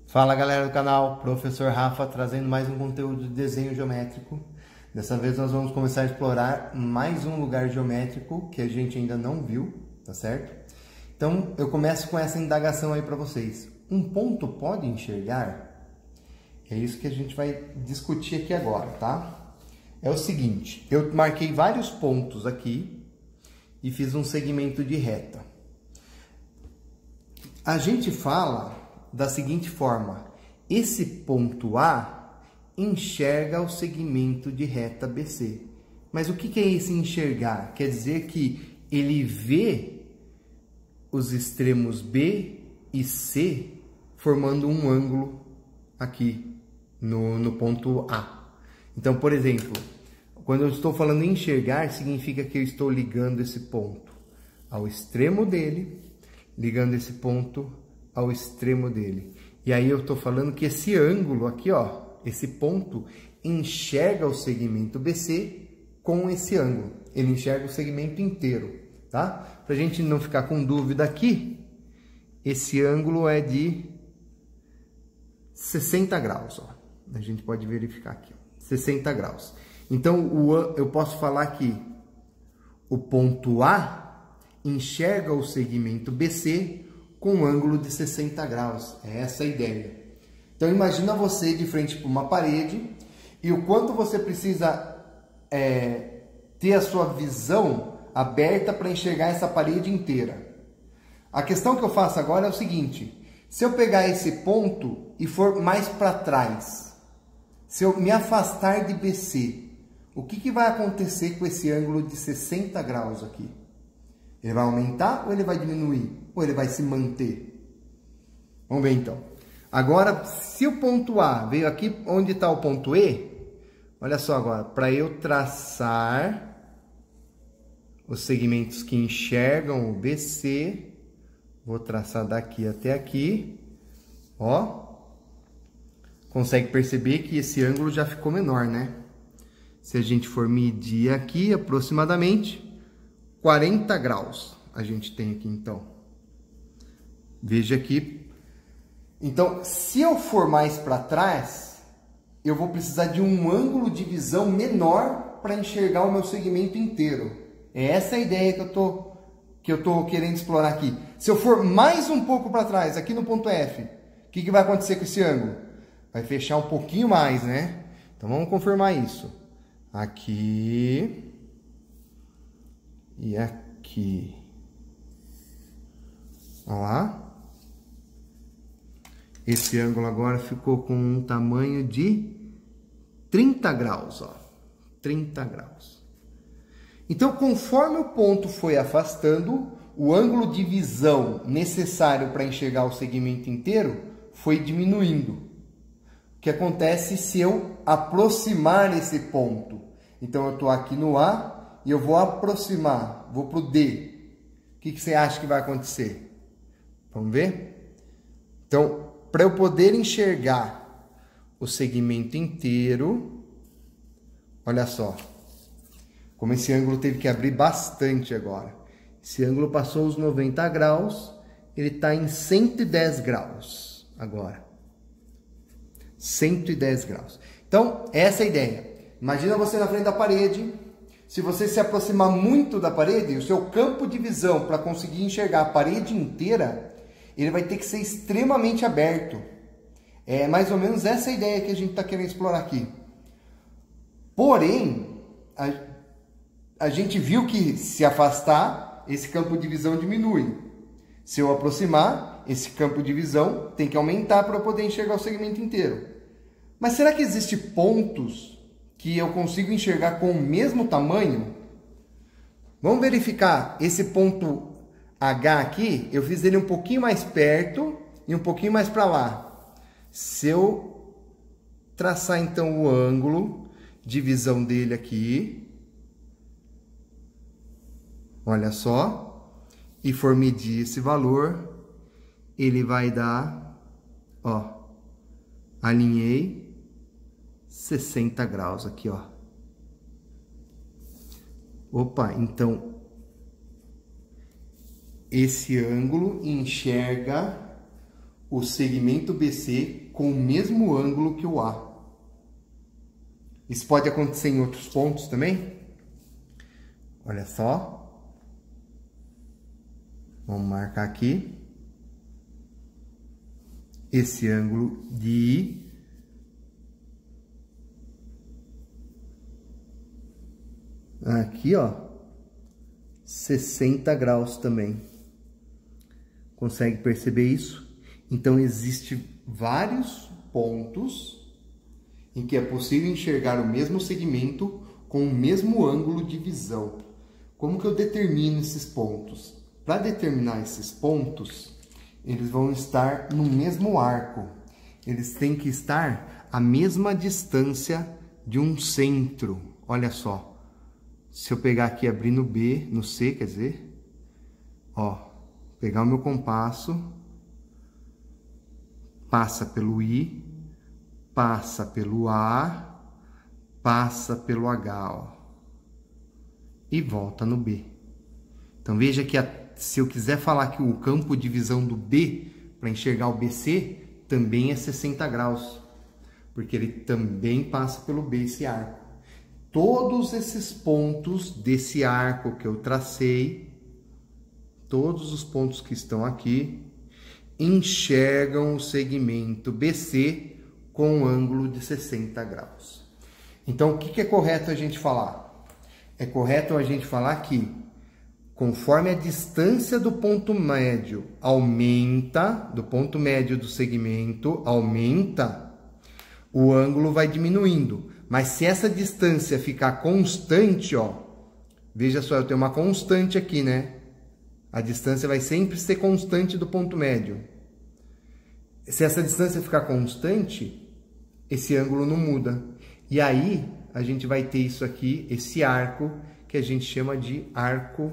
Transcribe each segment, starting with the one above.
Fala galera do canal, Professor Rafa trazendo mais um conteúdo de desenho geométrico. Dessa vez nós vamos começar a explorar mais um lugar geométrico que a gente ainda não viu, tá certo? Então eu começo com essa indagação aí para vocês. Um ponto pode enxergar? É isso que a gente vai discutir aqui agora, tá? É o seguinte, eu marquei vários pontos aqui e fiz um segmento de reta. A gente fala da seguinte forma: esse ponto A enxerga o segmento de reta BC. Mas o que é esse enxergar? Quer dizer que ele vê os extremos B e C formando um ângulo aqui no ponto A. Então, por exemplo, quando eu estou falando em enxergar, significa que eu estou ligando esse ponto ao extremo dele, ligando esse ponto ao extremo dele. E aí eu estou falando que esse ângulo aqui, ó, esse ponto enxerga o segmento BC com esse ângulo. Ele enxerga o segmento inteiro, tá? Pra gente não ficar com dúvida aqui, esse ângulo é de 60 graus, ó. A gente pode verificar aqui, ó, 60 graus. Então, eu posso falar que o ponto A enxerga o segmento BC com um ângulo de 60 graus. É essa a ideia. Então, imagina você de frente para uma parede e o quanto você precisa ter a sua visão aberta para enxergar essa parede inteira. A questão que eu faço agora é o seguinte: se eu pegar esse ponto e for mais para trás, se eu me afastar de BC, o que vai acontecer com esse ângulo de 60 graus aqui? Ele vai aumentar ou ele vai diminuir? Ou ele vai se manter? Vamos ver então. Agora, se o ponto A veio aqui onde está o ponto E, olha só agora, para eu traçar os segmentos que enxergam o BC, vou traçar daqui até aqui, ó. Consegue perceber que esse ângulo já ficou menor, né? Se a gente for medir aqui, aproximadamente 40 graus a gente tem aqui, então. Veja aqui. Então, se eu for mais para trás, eu vou precisar de um ângulo de visão menor para enxergar o meu segmento inteiro. É essa a ideia que eu tô querendo explorar aqui. Se eu for mais um pouco para trás, aqui no ponto F, o que vai acontecer com esse ângulo? Vai fechar um pouquinho mais, né? Então, vamos confirmar isso. Aqui e aqui. Olha lá. Esse ângulo agora ficou com um tamanho de 30 graus, ó. 30 graus. Então, conforme o ponto foi afastando, o ângulo de visão necessário para enxergar o segmento inteiro foi diminuindo. O que acontece se eu aproximar esse ponto? Então, eu estou aqui no A e eu vou aproximar, vou para o D. O que você acha que vai acontecer? Vamos ver? Então, para eu poder enxergar o segmento inteiro, olha só, como esse ângulo teve que abrir bastante agora. Esse ângulo passou os 90 graus, ele está em 110 graus agora. 110 graus. Então, essa é a ideia. Imagina você na frente da parede. Se você se aproximar muito da parede, o seu campo de visão para conseguir enxergar a parede inteira, ele vai ter que ser extremamente aberto. É mais ou menos essa a ideia que a gente está querendo explorar aqui. Porém, a gente viu que se afastar, esse campo de visão diminui. Se eu aproximar, esse campo de visão tem que aumentar para eu poder enxergar o segmento inteiro. Mas será que existem pontos que eu consigo enxergar com o mesmo tamanho? Vamos verificar esse ponto H aqui. Eu fiz ele um pouquinho mais perto e um pouquinho mais para lá. Se eu traçar então o ângulo de visão dele aqui, olha só, e for medir esse valor, ele vai dar, ó, alinhei 60 graus aqui, ó. Opa, então esse ângulo enxerga o segmento BC com o mesmo ângulo que o A. Isso pode acontecer em outros pontos também. Olha só. Vamos marcar aqui. Esse ângulo de I. Aqui, ó. 60 graus também. Consegue perceber isso? Então, existem vários pontos em que é possível enxergar o mesmo segmento com o mesmo ângulo de visão. Como que eu determino esses pontos? Para determinar esses pontos, eles vão estar no mesmo arco. Eles têm que estar à mesma distância de um centro. Olha só. Se eu pegar aqui, abrir no B, no C, quer dizer, ó, pegar o meu compasso, passa pelo I, passa pelo A, passa pelo H, ó, e volta no B. Então, veja que se eu quiser falar que o campo de visão do B, para enxergar o BC, também é 60 graus, porque ele também passa pelo B, esse arco. Todos esses pontos desse arco que eu tracei, todos os pontos que estão aqui, enxergam o segmento BC com um ângulo de 60 graus. Então, o que é correto a gente falar? É correto a gente falar que, conforme a distância do ponto médio aumenta, do ponto médio do segmento aumenta, o ângulo vai diminuindo. Mas se essa distância ficar constante, ó, veja só, eu tenho uma constante aqui, né? A distância vai sempre ser constante do ponto médio. Se essa distância ficar constante, esse ângulo não muda. E aí, a gente vai ter isso aqui, esse arco, que a gente chama de arco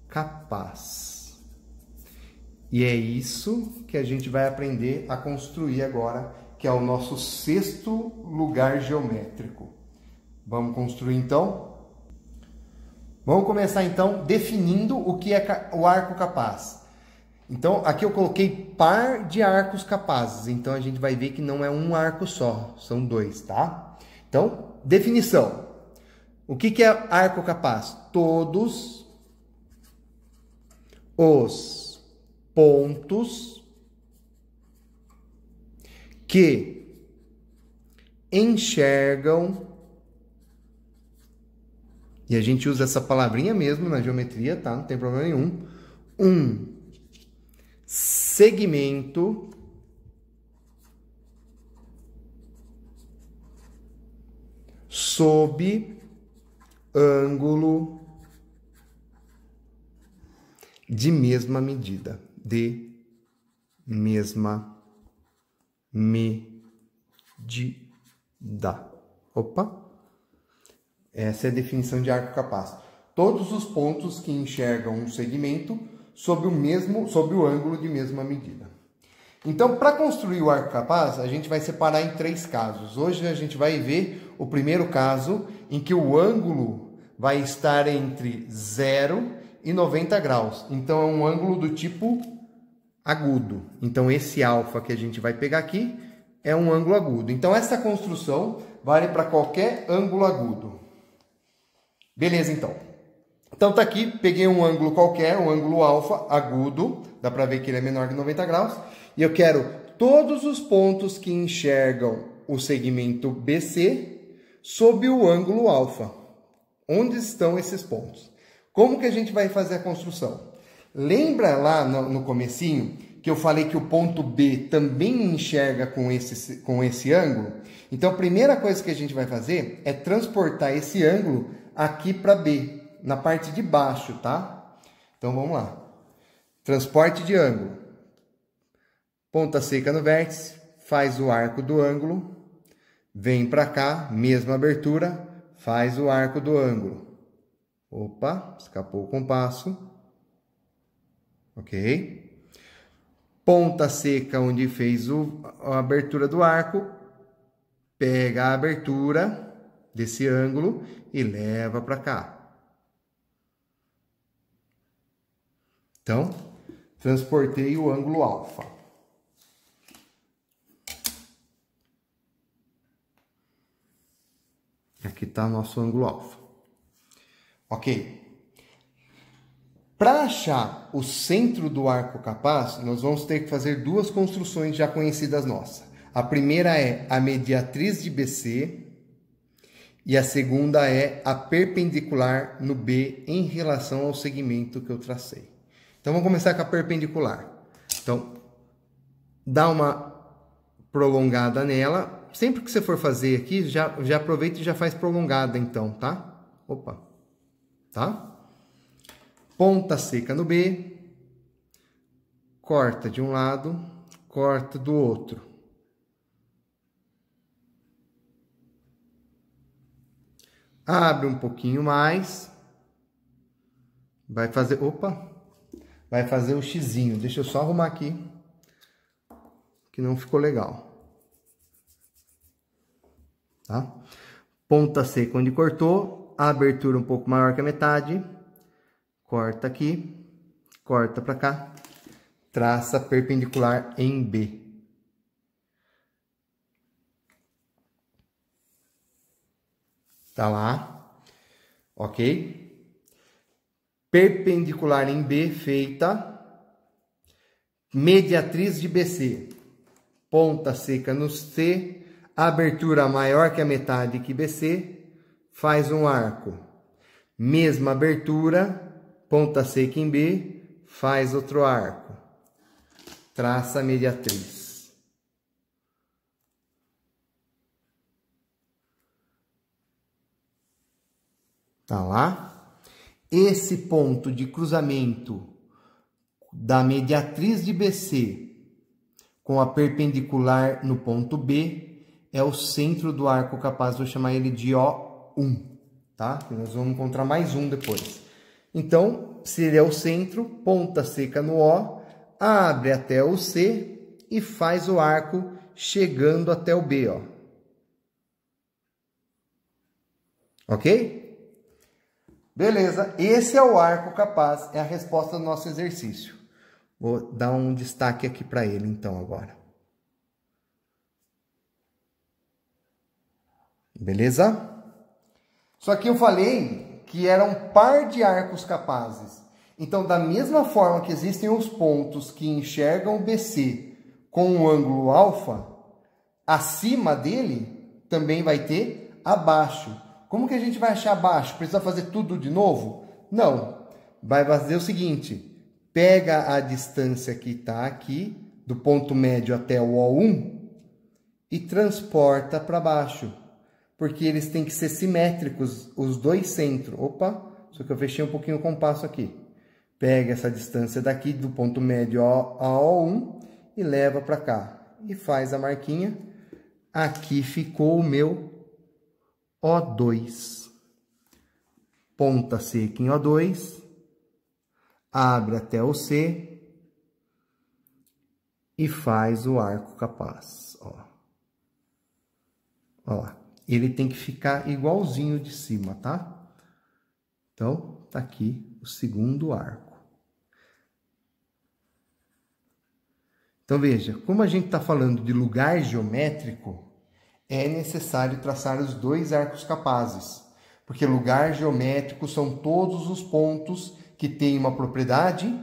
capaz. E é isso que a gente vai aprender a construir agora, que é o nosso 6º lugar geométrico. Vamos construir então? Vamos começar então definindo o que é o arco capaz. Então, aqui eu coloquei par de arcos capazes. Então, a gente vai ver que não é um arco só, são 2, tá? Então, definição. O que é arco capaz? Todos os pontos que enxergam, e a gente usa essa palavrinha mesmo na geometria, tá? Não tem problema nenhum. Um segmento sob ângulo de mesma medida. De mesma medida. Opa! Essa é a definição de arco capaz. Todos os pontos que enxergam um segmento sob o ângulo de mesma medida. Então, para construir o arco capaz, a gente vai separar em 3 casos. Hoje a gente vai ver o primeiro caso, em que o ângulo vai estar entre 0 e 90 graus. Então, é um ângulo do tipo agudo. Então, esse alfa que a gente vai pegar aqui é um ângulo agudo. Então, essa construção vale para qualquer ângulo agudo. Beleza, então. Então, tá aqui, peguei um ângulo qualquer, um ângulo alfa agudo. Dá para ver que ele é menor que 90 graus. E eu quero todos os pontos que enxergam o segmento BC sob o ângulo alfa. Onde estão esses pontos? Como que a gente vai fazer a construção? Lembra lá no comecinho que eu falei que o ponto B também enxerga com esse ângulo? Então, a primeira coisa que a gente vai fazer é transportar esse ângulo aqui para B, na parte de baixo, tá? Então, vamos lá. Transporte de ângulo. Ponta seca no vértice, faz o arco do ângulo, vem para cá, mesma abertura, faz o arco do ângulo. Opa, escapou o compasso. Ok? Ponta seca onde fez a abertura do arco, pega a abertura desse ângulo e leva para cá. Então, transportei o ângulo alfa. Aqui está nosso ângulo alfa. Ok. Para achar o centro do arco capaz, nós vamos ter que fazer duas construções já conhecidas nossas. A primeira é a mediatriz de BC e a segunda é a perpendicular no B em relação ao segmento que eu tracei. Então, vamos começar com a perpendicular. Então, dá uma prolongada nela. Sempre que você for fazer aqui, já aproveita e já faz prolongada, então, tá? Opa, tá? Ponta seca no B, corta de um lado, corta do outro. Abre um pouquinho mais, vai fazer, vai fazer o xizinho. Deixa eu só arrumar aqui, que não ficou legal. Tá? Ponta seca onde cortou, a abertura um pouco maior que a metade. Corta aqui, corta para cá, traça perpendicular em B. Tá lá, ok? Perpendicular em B feita, mediatriz de BC, ponta seca no C, abertura maior que a metade que BC, faz um arco. Mesma abertura, ponta seca em B, faz outro arco. Traça a mediatriz. Tá lá? Esse ponto de cruzamento da mediatriz de BC com a perpendicular no ponto B é o centro do arco capaz, vou chamar ele de O1, tá? E nós vamos encontrar mais um depois. Então, se ele é o centro, ponta seca no O, abre até o C e faz o arco chegando até o B, ó. Ok? Beleza, esse é o arco capaz, é a resposta do nosso exercício. Vou dar um destaque aqui para ele, então, agora. Beleza? Só que eu falei que era um par de arcos capazes. Então, da mesma forma que existem os pontos que enxergam o BC com um ângulo alfa, acima dele também vai ter abaixo. Como que a gente vai achar abaixo? Precisa fazer tudo de novo? Não. Vai fazer o seguinte, pega a distância que está aqui, do ponto médio até o O1, e transporta para baixo. Porque eles têm que ser simétricos, os dois centros. Opa, só que eu fechei um pouquinho o compasso aqui. Pega essa distância daqui, do ponto médio a O1, e leva para cá. E faz a marquinha. Aqui ficou o meu O2. Ponta seca em O2. Abre até o C. E faz o arco capaz. Ó. Ó lá. Ele tem que ficar igualzinho de cima, tá? Então, tá aqui o segundo arco. Então, veja, como a gente está falando de lugar geométrico, é necessário traçar os dois arcos capazes. Porque lugar geométrico são todos os pontos que têm uma propriedade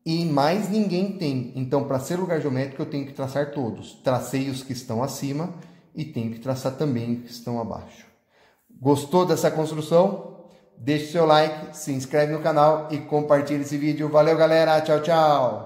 e mais ninguém tem. Então, para ser lugar geométrico, eu tenho que traçar todos. Tracei os que estão acima e tenho que traçar também os que estão abaixo. Gostou dessa construção? Deixe seu like, se inscreve no canal e compartilhe esse vídeo. Valeu, galera! Tchau, tchau!